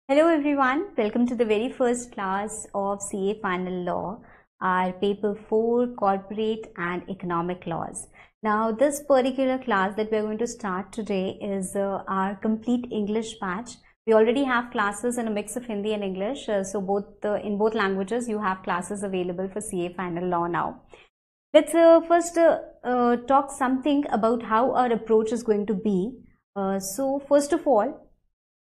Hello everyone, welcome to the very first class of CA Final Law, our paper 4 Corporate and Economic Laws. Now this particular class that we are going to start today is our complete English batch. We already have classes in a mix of Hindi and English, so in both languages you have classes available for CA Final Law now. Let's first talk something about how our approach is going to be. So first of all,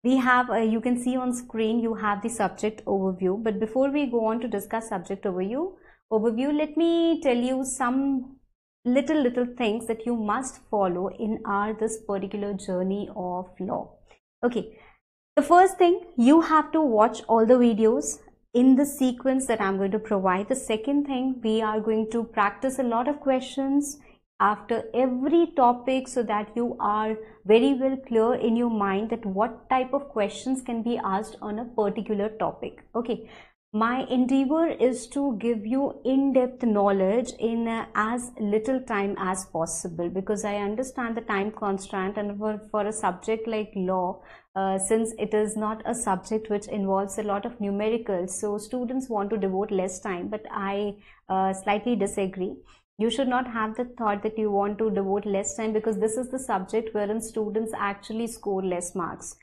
we have, you can see on screen, you have the subject overview. But before we go on to discuss subject overview, let me tell you some little things that you must follow in this particular journey of law. Okay, the first thing, you have to watch all the videos in the sequence that I'm going to provide. The second thing, we are going to practice a lot of questions after every topic so that you are very well clear in your mind that what type of questions can be asked on a particular topic. Okay, my endeavor is to give you in-depth knowledge in as little time as possible, because I understand the time constraint, and for a subject like law, since it is not a subject which involves a lot of numericals, so students want to devote less time, but I slightly disagree. You should not have the thought that you want to devote less time, because this is the subject wherein students actually score less marks.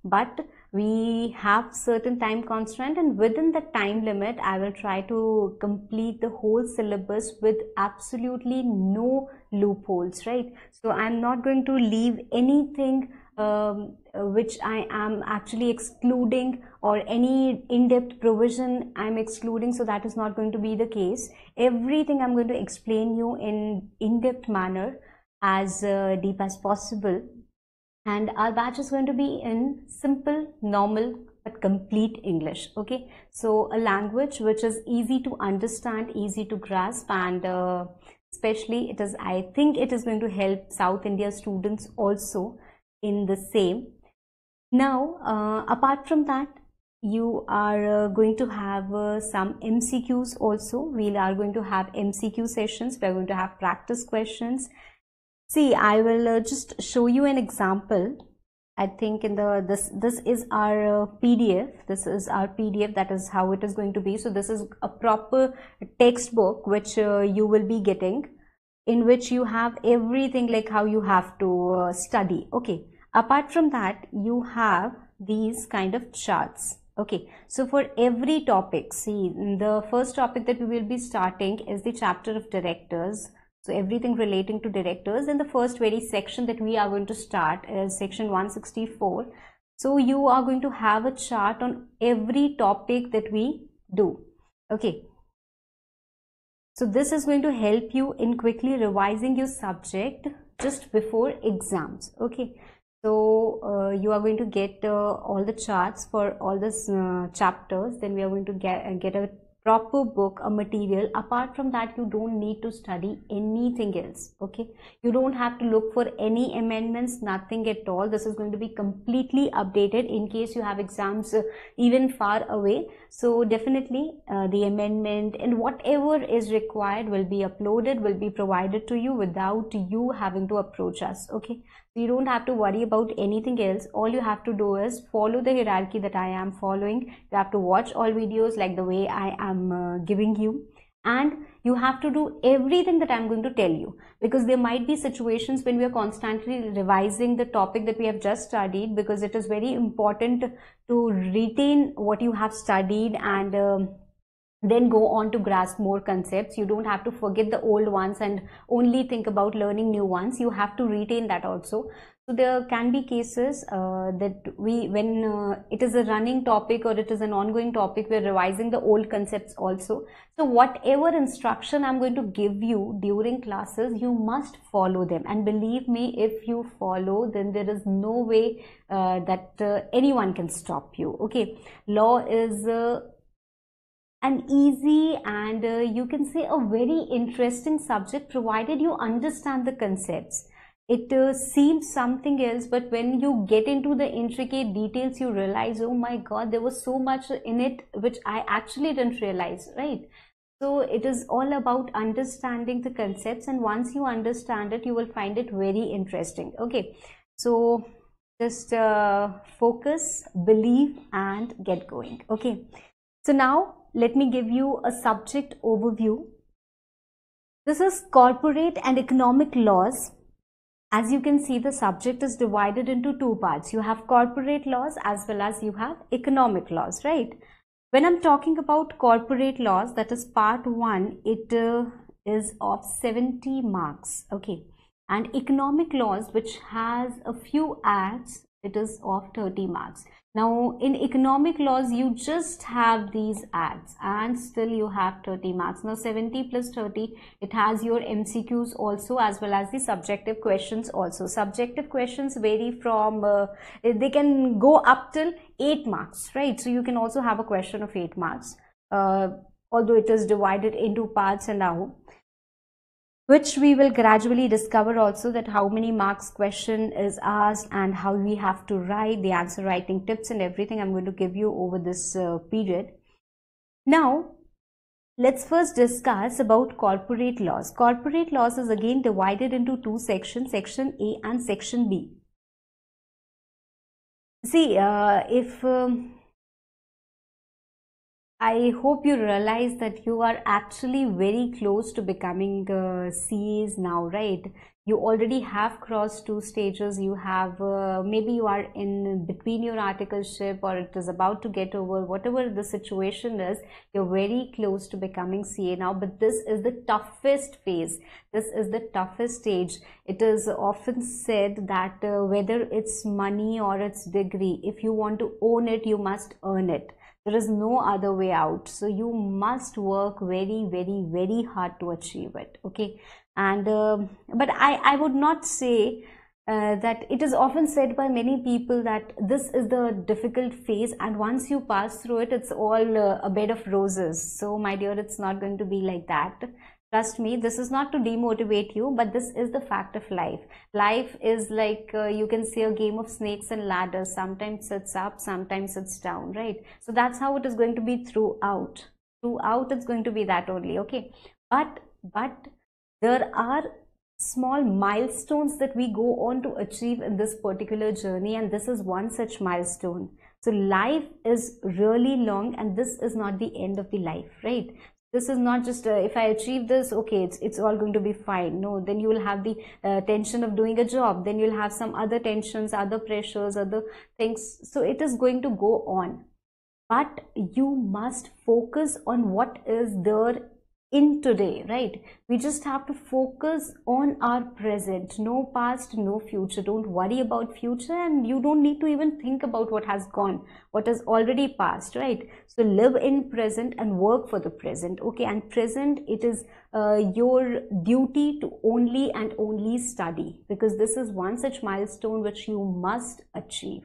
But we have certain time constraint, and within the time limit I will try to complete the whole syllabus with absolutely no loopholes, right? So I'm not going to leave anything which I am actually excluding, or any in-depth provision I'm excluding, so that is not going to be the case. Everything I'm going to explain you in in-depth manner, as deep as possible. And our batch is going to be in simple, normal, but complete English. Okay, so a language which is easy to understand, easy to grasp, and especially I think it is going to help South India students also in the same. Now, apart from that, you are going to have some MCQs also. We are going to have MCQ sessions. We are going to have practice questions. See, I will just show you an example. I think in this is our PDF. This is our PDF. That is how it is going to be. So this is a proper textbook which you will be getting, in which you have everything like how you have to study. Okay. Apart from that, you have these kind of charts. Okay, so for every topic, see, the first topic that we will be starting is the chapter of directors. So everything relating to directors, and the first very section that we are going to start is section 164. So you are going to have a chart on every topic that we do. Okay, so this is going to help you in quickly revising your subject just before exams. Okay, so you are going to get all the charts for all these chapters. Then we are going to get a proper book, a material. Apart from that, you don't need to study anything else. Okay, you don't have to look for any amendments, nothing at all. This is going to be completely updated in case you have exams even far away. So definitely the amendment and whatever is required will be uploaded, will be provided to you without you having to approach us. Okay, so you don't have to worry about anything else. All you have to do is follow the hierarchy that I am following. You have to watch all videos like the way I am giving you, and you have to do everything that I'm going to tell you, because there might be situations when we are constantly revising the topic that we have just studied, because it is very important to retain what you have studied and then go on to grasp more concepts. You don't have to forget the old ones and only think about learning new ones. You have to retain that also. So there can be cases that when it is a running topic or it is an ongoing topic, we're revising the old concepts also. So whatever instruction I'm going to give you during classes, you must follow them. And believe me, if you follow, then there is no way that anyone can stop you. Okay, law is an easy and you can say a very interesting subject, provided you understand the concepts. It seems something else, but when you get into the intricate details, you realize, oh my god, there was so much in it which I actually didn't realize, right? So it is all about understanding the concepts, and once you understand it, you will find it very interesting. Okay, so Just focus, believe, and get going. Okay. So now let me give you a subject overview. This is corporate and economic laws. As you can see, the subject is divided into two parts. You have corporate laws as well as you have economic laws, right? When I'm talking about corporate laws, that is part 1, it is of 70 marks. Okay. And economic laws, which has a few acts, it is of 30 marks. Now in economic laws, you just have these acts and still you have 30 marks. Now 70 plus 30, it has your MCQs also as well as the subjective questions also. Subjective questions vary from, they can go up till 8 marks, right? So you can also have a question of 8 marks, although it is divided into parts and now, which we will gradually discover also, that how many marks question is asked and how we have to write, the answer writing tips and everything I'm going to give you over this period. Now, let's first discuss about corporate laws. Corporate laws is again divided into two sections, Section A and Section B. See, I hope you realize that you are actually very close to becoming CAs now, right? You already have crossed 2 stages. You have, maybe you are in between your articleship or it is about to get over, whatever the situation is, you're very close to becoming CA now. But this is the toughest phase. This is the toughest stage. It is often said that whether it's money or it's degree, if you want to own it, you must earn it. There is no other way out. So you must work very, very, very hard to achieve it. Okay. And but I would not say that it is often said by many people that this is the difficult phase and once you pass through it, it's all a bed of roses. So my dear, it's not going to be like that. Trust me, this is not to demotivate you, but this is the fact of life. Life is like, you can see a game of snakes and ladders. Sometimes it's up, sometimes it's down, right? So that's how it is going to be throughout. Throughout, it's going to be that only, okay? But there are small milestones that we go on to achieve in this particular journey, and this is one such milestone. So life is really long, and this is not the end of the life, right? This is not just if I achieve this, okay, it's all going to be fine. No, then you will have the tension of doing a job. Then you'll have some other tensions, other pressures, other things. So it is going to go on. But you must focus on what is there in today, right? We just have to focus on our present. No past, no future. Don't worry about future, and you don't need to even think about what has gone, what has already passed, right? So live in present and work for the present, okay? And present, it is your duty to only and only study, because this is one such milestone which you must achieve,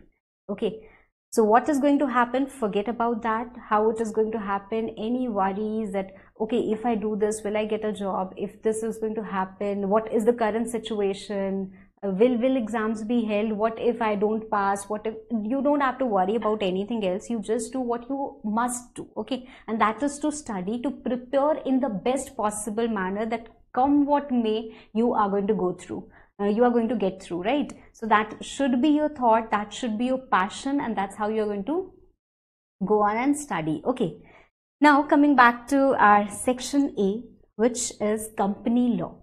okay? So what is going to happen? Forget about that. How it is going to happen? Any worries that, okay, if I do this, will I get a job? If this is going to happen, what is the current situation? Will exams be held? What if I don't pass? What if? You don't have to worry about anything else. You just do what you must do, okay? And that is to study, to prepare in the best possible manner, that come what may, you are going to go through. You are going to get through, right? So that should be your thought, that should be your passion, and that's how you're going to go on and study, okay? Now coming back to our section A, which is company law.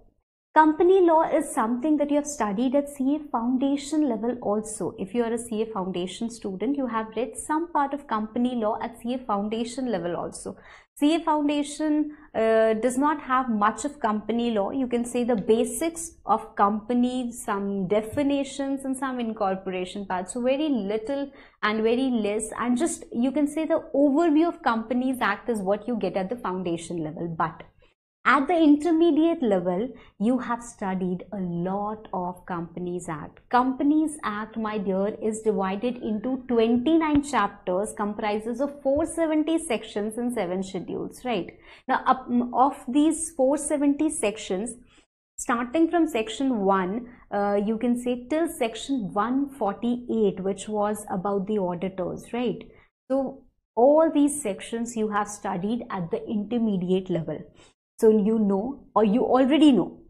Company law is something that you have studied at CA foundation level also. If you are a CA foundation student, you have read some part of company law at CA foundation level also. CA foundation does not have much of company law. You can say the basics of company, some definitions and some incorporation parts. So very little and very less, and just you can say the overview of Companies Act is what you get at the foundation level. But at the intermediate level, you have studied a lot of Companies Act. Companies Act, my dear, is divided into 29 chapters, comprises of 470 sections and 7 schedules, right? Now, of these 470 sections, starting from section 1, you can say till section 148, which was about the auditors, right? So, all these sections you have studied at the intermediate level. So you know, or you already know,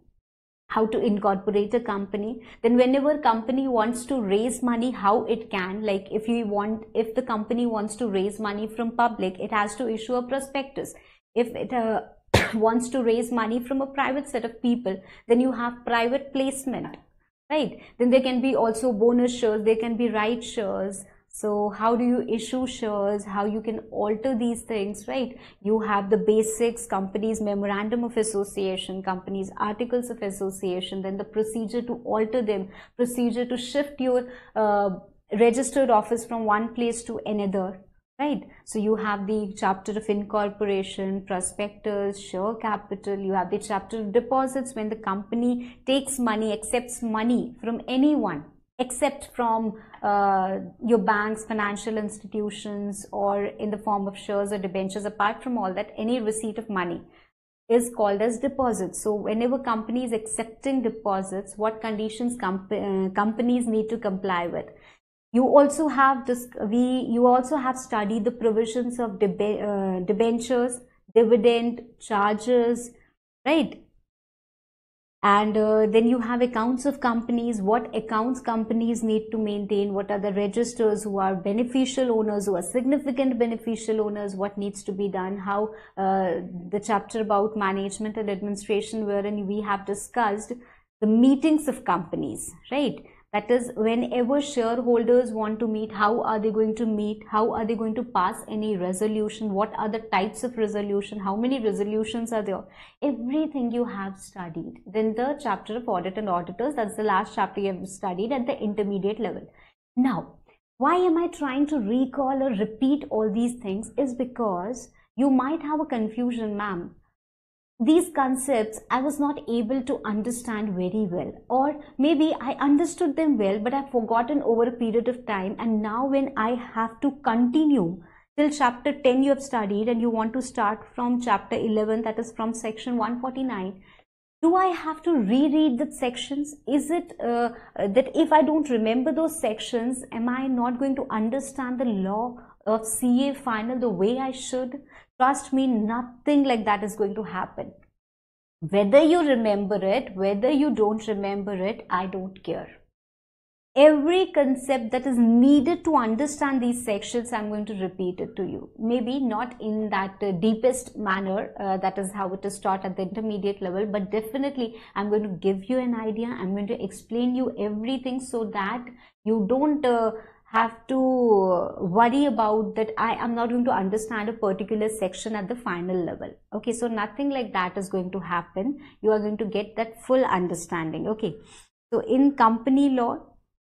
how to incorporate a company. Then whenever company wants to raise money, how it can, like if the company wants to raise money from public, it has to issue a prospectus. If it wants to raise money from a private set of people, then you have private placement, right? Then there can be also bonus shares, there can be right shares. So how do you issue shares, how you can alter these things, right? You have the basics, companies memorandum of association, companies articles of association, then the procedure to alter them, procedure to shift your registered office from one place to another, right? So you have the chapter of incorporation, prospectus, share capital. You have the chapter of deposits, when the company takes money, accepts money from anyone except from your banks, financial institutions, or in the form of shares or debentures. Apart from all that, any receipt of money is called as deposits. So whenever company is accepting deposits, what conditions companies need to comply with. You also have studied the provisions of debentures, dividend charges, right? And then you have accounts of companies, what accounts companies need to maintain, what are the registers, who are beneficial owners, who are significant beneficial owners, what needs to be done, how the chapter about management and administration, wherein we have discussed the meetings of companies, right? That is, whenever shareholders want to meet, how are they going to meet? How are they going to pass any resolution? What are the types of resolution? How many resolutions are there? Everything you have studied. Then the chapter of audit and auditors, that's the last chapter you have studied at the intermediate level. Now, why am I trying to recall or repeat all these things? Is because you might have a confusion, ma'am. These concepts I was not able to understand very well, or maybe I understood them well but I've forgotten over a period of time, and now when I have to continue till chapter 10 you have studied and you want to start from chapter 11, that is from section 149, do I have to reread the sections? Is it that if I don't remember those sections, am I not going to understand the law of CA final the way I should? Trust me, nothing like that is going to happen. Whether you remember it, whether you don't remember it, I don't care. Every concept that is needed to understand these sections, I'm going to repeat it to you. Maybe not in that deepest manner, that is how it is taught at the intermediate level, but definitely I'm going to give you an idea. I'm going to explain you everything so that you don't have to worry about that I am not going to understand a particular section at the final level. Okay, so nothing like that is going to happen. You are going to get that full understanding. Okay, so in company law,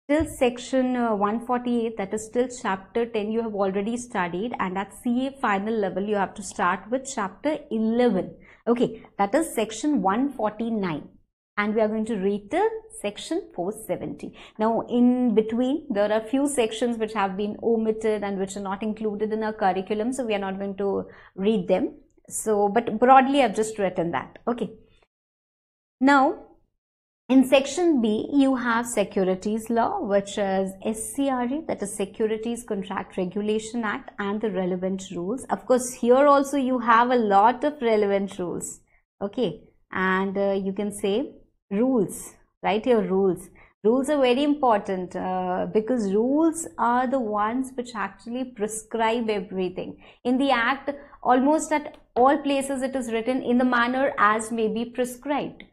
till section 148, that is till chapter 10 you have already studied, and at CA final level you have to start with chapter 11. Okay, that is section 149. And we are going to read till section 470. Now, in between, there are few sections which have been omitted and which are not included in our curriculum, so we are not going to read them. So, but broadly, I've just written that. Okay. Now, in section B, you have securities law, which is SCRA, that is Securities Contract Regulation Act, and the relevant rules. Of course, here also you have a lot of relevant rules. Okay, and you can say rules, right? Your rules are very important because rules are the ones which actually prescribe everything. In the act, almost at all places it is written in the manner as may be prescribed.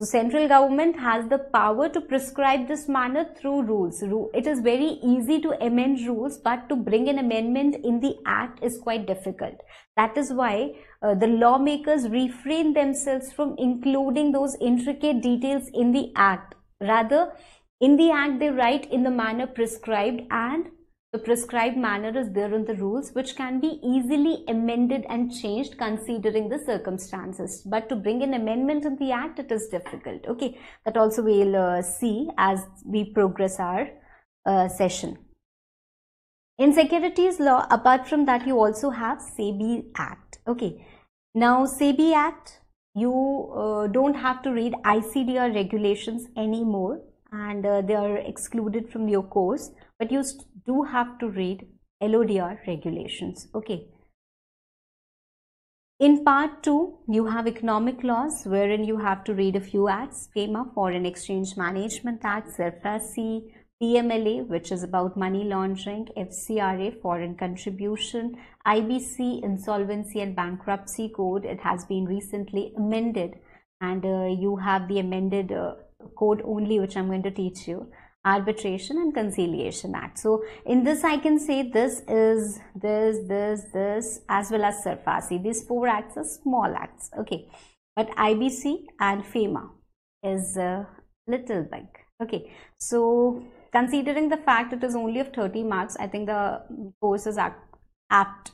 So central government has the power to prescribe this manner through rules. It is very easy to amend rules, but to bring an amendment in the act is quite difficult. That is why the lawmakers refrain themselves from including those intricate details in the act. Rather, in the act they write in the manner prescribed, and the prescribed manner is there in the rules, which can be easily amended and changed considering the circumstances. But to bring an amendment in the act, it is difficult. Okay, that also we'll see as we progress our session. In securities law, apart from that, you also have SEBI Act. Okay, now SEBI Act, you don't have to read ICDR regulations anymore, and they are excluded from your course, but you do have to read LODR regulations. Okay, In part 2, you have economic laws, wherein you have to read a few acts: FEMA, Foreign Exchange Management Act; SERFACI; PMLA, which is about money laundering; FCRA, Foreign Contribution; IBC, Insolvency and Bankruptcy Code. It has been recently amended, and you have the amended code only, which I'm going to teach you. Arbitration and Conciliation Act. So in this I can say this is this as well as SERFACI. These 4 acts are small acts, okay, but IBC and FEMA is a little big, okay. So considering the fact it is only of 30 marks, I think the course is apt.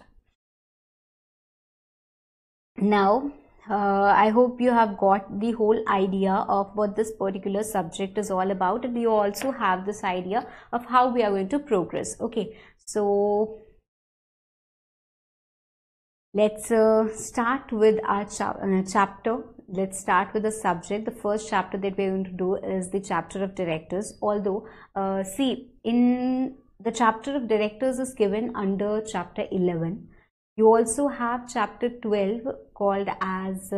Now I hope you have got the whole idea of what this particular subject is all about, and you also have this idea of how we are going to progress. Okay, so let's start with our chapter. Let's start with the subject. The first chapter that we're going to do is the chapter of directors. Although see, in the chapter of directors is given under chapter 11. You also have chapter 12 called as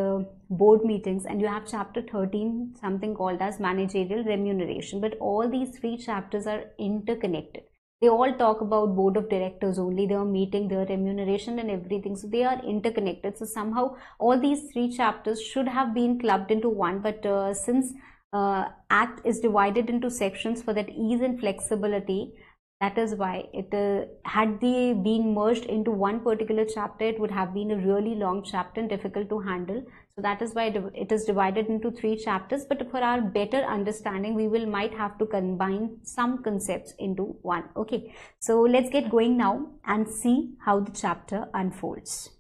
board meetings, and you have chapter 13 something called as managerial remuneration. But all these 3 chapters are interconnected. They all talk about board of directors only, their meeting, their remuneration and everything. So they are interconnected. So somehow all these 3 chapters should have been clubbed into one, but since Act is divided into sections for that ease and flexibility, that is why it had they been merged into one particular chapter, it would have been a really long chapter and difficult to handle. So that is why it is divided into 3 chapters. But for our better understanding, we might have to combine some concepts into one. Okay, so let's get going now and see how the chapter unfolds.